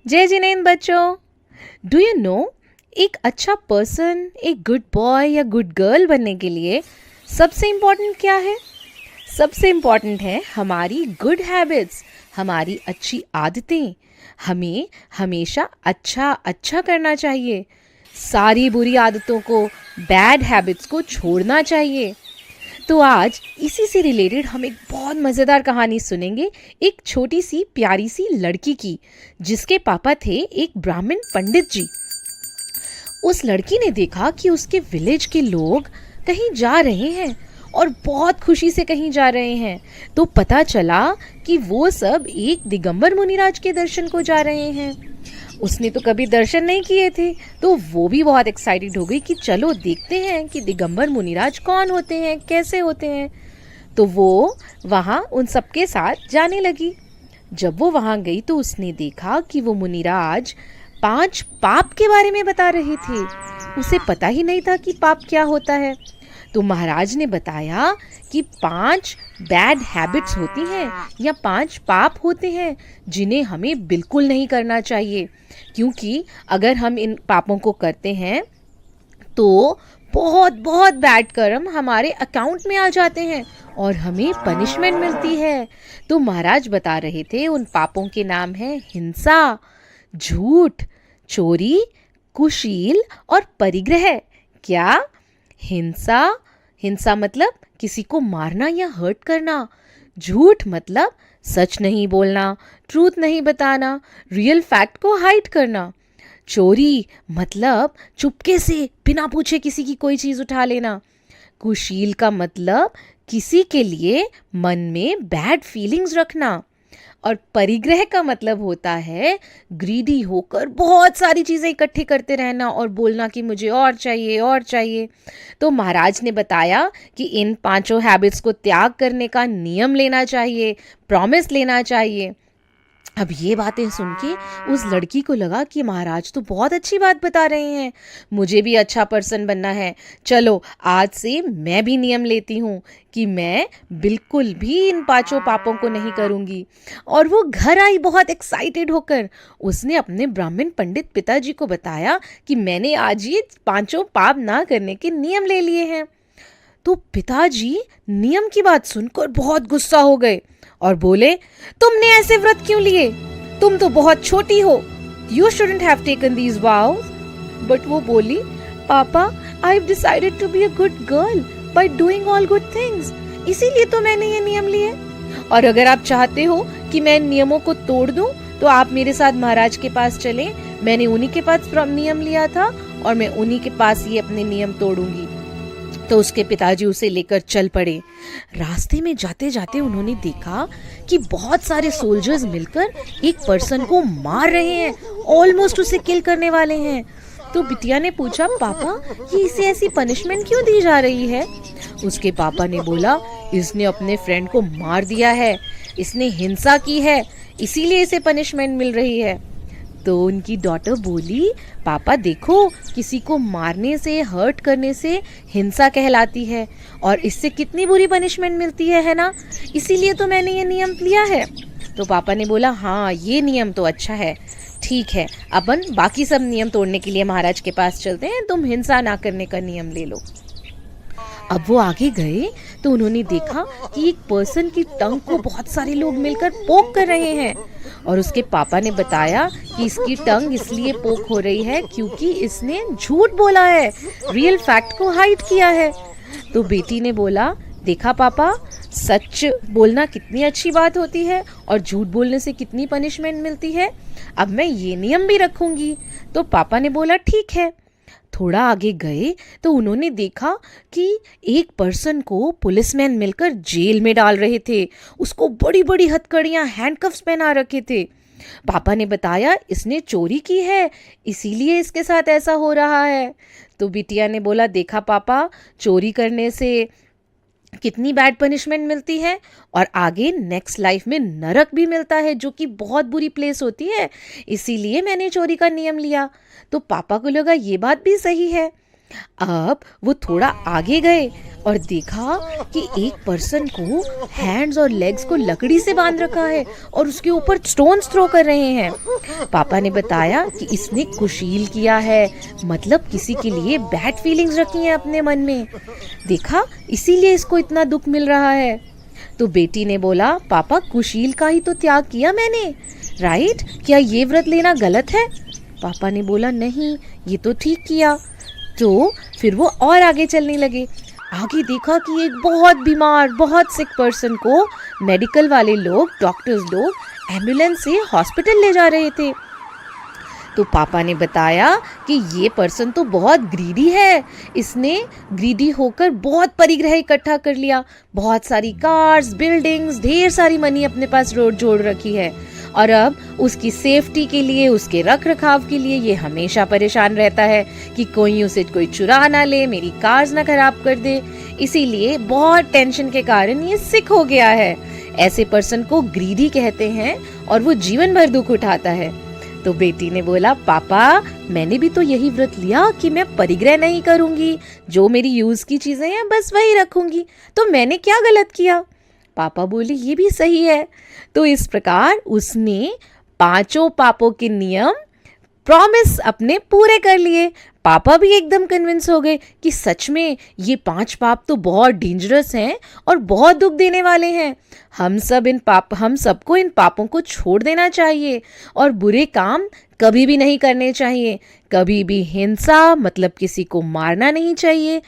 जय जिनेंद्र बच्चों। Do you know, एक अच्छा पर्सन, एक गुड बॉय या गुड गर्ल बनने के लिए सबसे इम्पोर्टेंट क्या है? सबसे इम्पोर्टेंट है हमारी गुड हैबिट्स, हमारी अच्छी आदतें। हमें हमेशा अच्छा अच्छा करना चाहिए, सारी बुरी आदतों को, बैड हैबिट्स को छोड़ना चाहिए। तो आज इसी से रिलेटेड हम एक बहुत मज़ेदार कहानी सुनेंगे, एक छोटी सी प्यारी सी लड़की की, जिसके पापा थे एक ब्राह्मण पंडित जी। उस लड़की ने देखा कि उसके विलेज के लोग कहीं जा रहे हैं और बहुत खुशी से कहीं जा रहे हैं। तो पता चला कि वो सब एक दिगंबर मुनिराज के दर्शन को जा रहे हैं। उसने तो कभी दर्शन नहीं किए थे, तो वो भी बहुत एक्साइटेड हो गई कि चलो देखते हैं कि दिगंबर मुनिराज कौन होते हैं, कैसे होते हैं। तो वो वहाँ उन सबके साथ जाने लगी। जब वो वहाँ गई तो उसने देखा कि वो मुनिराज 5 पाप के बारे में बता रहे थे। उसे पता ही नहीं था कि पाप क्या होता है। तो महाराज ने बताया कि 5 बैड हैबिट्स होती हैं या 5 पाप होते हैं जिन्हें हमें बिल्कुल नहीं करना चाहिए, क्योंकि अगर हम इन पापों को करते हैं तो बहुत बहुत बैड कर्म हमारे अकाउंट में आ जाते हैं और हमें पनिशमेंट मिलती है। तो महाराज बता रहे थे उन पापों के नाम हैं हिंसा, झूठ, चोरी, कुशील और परिग्रह। क्या? हिंसा। हिंसा मतलब किसी को मारना या हर्ट करना। झूठ मतलब सच नहीं बोलना, ट्रूथ नहीं बताना, रियल फैक्ट को हाइड करना। चोरी मतलब चुपके से बिना पूछे किसी की कोई चीज़ उठा लेना। कुशील का मतलब किसी के लिए मन में बैड फीलिंग्स रखना। और परिग्रह का मतलब होता है ग्रीडी होकर बहुत सारी चीज़ें इकट्ठी करते रहना और बोलना कि मुझे और चाहिए और चाहिए। तो महाराज ने बताया कि इन 5 हैबिट्स को त्याग करने का नियम लेना चाहिए, प्रॉमिस लेना चाहिए। अब ये बातें सुन के उस लड़की को लगा कि महाराज तो बहुत अच्छी बात बता रहे हैं, मुझे भी अच्छा पर्सन बनना है। चलो आज से मैं भी नियम लेती हूँ कि मैं बिल्कुल भी इन 5 पापों को नहीं करूँगी। और वो घर आई बहुत एक्साइटेड होकर। उसने अपने ब्राह्मण पंडित पिताजी को बताया कि मैंने आज ये 5 पाप ना करने के नियम ले लिए हैं। तो पिताजी नियम की बात सुनकर बहुत गुस्सा हो गए और बोले, तुमने ऐसे व्रत क्यों लिए? तुम तो बहुत छोटी हो। You shouldn't have taken these vows। But वो बोली, पापा, I have decided to be a good girl by doing all good things. इसीलिए तो मैंने ये नियम लिए। और अगर आप चाहते हो कि मैं इन नियमों को तोड़ दूं, तो आप मेरे साथ महाराज के पास चलें। मैंने उन्हीं के पास नियम लिया था और मैं उन्हीं के पास ये अपने नियम तोड़ूंगी। तो उसके पिताजी उसे लेकर चल पड़े। रास्ते में जाते जाते उन्होंने देखा कि बहुत सारे सोल्जर्स मिलकर एक पर्सन को मार रहे हैं, ऑलमोस्ट उसे किल करने वाले हैं। तो बिटिया ने पूछा, पापा ये इसे ऐसी पनिशमेंट क्यों दी जा रही है? उसके पापा ने बोला, इसने अपने फ्रेंड को मार दिया है, इसने हिंसा की है, इसीलिए इसे पनिशमेंट मिल रही है। तो उनकी डॉटर बोली, पापा देखो, किसी को मारने से, हर्ट करने से हिंसा कहलाती है और इससे कितनी बुरी पनिशमेंट मिलती है ना? इसीलिए तो मैंने ये नियम लिया है। तो पापा ने बोला, हाँ ये नियम तो अच्छा है, ठीक है, अपन बाकी सब नियम तोड़ने के लिए महाराज के पास चलते हैं, तुम हिंसा ना करने का नियम ले लो। अब वो आगे गए तो उन्होंने देखा कि एक पर्सन की टंग को बहुत सारे लोग मिलकर पोक कर रहे हैं। और उसके पापा ने बताया कि इसकी टंग इसलिए पोक हो रही है क्योंकि इसने झूठ बोला है, रियल फैक्ट को हाइड किया है। तो बेटी ने बोला, देखा पापा, सच बोलना कितनी अच्छी बात होती है और झूठ बोलने से कितनी पनिशमेंट मिलती है। अब मैं ये नियम भी रखूंगी। तो पापा ने बोला, ठीक है। थोड़ा आगे गए तो उन्होंने देखा कि एक पर्सन को पुलिसमैन मिलकर जेल में डाल रहे थे। उसको बड़ी बड़ी हथकड़ियां, हैंडकफ्स पहना रखे थे। पापा ने बताया, इसने चोरी की है, इसीलिए इसके साथ ऐसा हो रहा है। तो बिटिया ने बोला, देखा पापा, चोरी करने से कितनी बैड पनिशमेंट मिलती है और आगे नेक्स्ट लाइफ में नरक भी मिलता है, जो कि बहुत बुरी प्लेस होती है, इसीलिए मैंने चोरी का नियम लिया। तो पापा को लगा ये बात भी सही है। अब वो थोड़ा आगे गए और देखा कि एक पर्सन को हैंड्स और लेग्स को लकड़ी से बांध रखा है और उसके ऊपर स्टोन्स थ्रो कर रहे हैं। पापा ने बताया कि इसने कुशील किया है, मतलब किसी के लिए बैड फीलिंग्स रखी हैं अपने मन में। देखा, इसीलिए इसको इतना दुख मिल रहा है। तो बेटी ने बोला, पापा कुशील का ही तो त्याग किया मैंने, राइट? क्या ये व्रत लेना गलत है? पापा ने बोला, नहीं, ये तो ठीक किया। तो फिर वो और आगे चलने लगे। आगे देखा कि एक बहुत बीमार, बहुत सिक पर्सन को मेडिकल वाले लोग, डॉक्टर्स लोग एम्बुलेंस से हॉस्पिटल ले जा रहे थे। तो पापा ने बताया कि ये पर्सन तो बहुत ग्रीडी है, इसने ग्रीडी होकर बहुत परिग्रह इकट्ठा कर लिया, बहुत सारी कार्स, बिल्डिंग्स, ढेर सारी मनी अपने पास रोड जोड़ रखी है और अब उसकी सेफ्टी के लिए, उसके रख रखाव के लिए ये हमेशा परेशान रहता है कि कोई उसे कोई चुरा ना ले, मेरी कार्स ना खराब कर दे। इसीलिए बहुत टेंशन के कारण ये सिक हो गया है। ऐसे पर्सन को ग्रीडी कहते हैं और वो जीवन भर दुख उठाता है। तो बेटी ने बोला, पापा मैंने भी तो यही व्रत लिया कि मैं परिग्रह नहीं करूंगी, जो मेरी यूज की चीजें हैं बस वही रखूंगी, तो मैंने क्या गलत किया? पापा बोले, ये भी सही है। तो इस प्रकार उसने 5 पापों के नियम, प्रॉमिस अपने पूरे कर लिए। पापा भी एकदम कन्विंस हो गए कि सच में ये 5 पाप तो बहुत डेंजरस हैं और बहुत दुख देने वाले हैं। हम सबको इन पापों को छोड़ देना चाहिए और बुरे काम कभी भी नहीं करने चाहिए। कभी भी हिंसा, मतलब किसी को मारना नहीं चाहिए,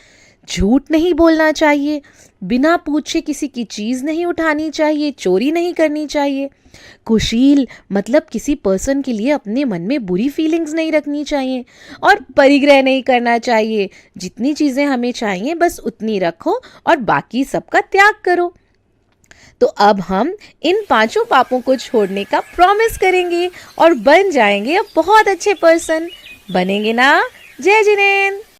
झूठ नहीं बोलना चाहिए, बिना पूछे किसी की चीज़ नहीं उठानी चाहिए, चोरी नहीं करनी चाहिए, कुशील मतलब किसी पर्सन के लिए अपने मन में बुरी फीलिंग्स नहीं रखनी चाहिए और परिग्रह नहीं करना चाहिए। जितनी चीज़ें हमें चाहिए बस उतनी रखो और बाकी सबका त्याग करो। तो अब हम इन 5 पापों को छोड़ने का प्रॉमिस करेंगे और बन जाएंगे अब बहुत अच्छे पर्सन। बनेंगे ना? जय जिनेंद्र।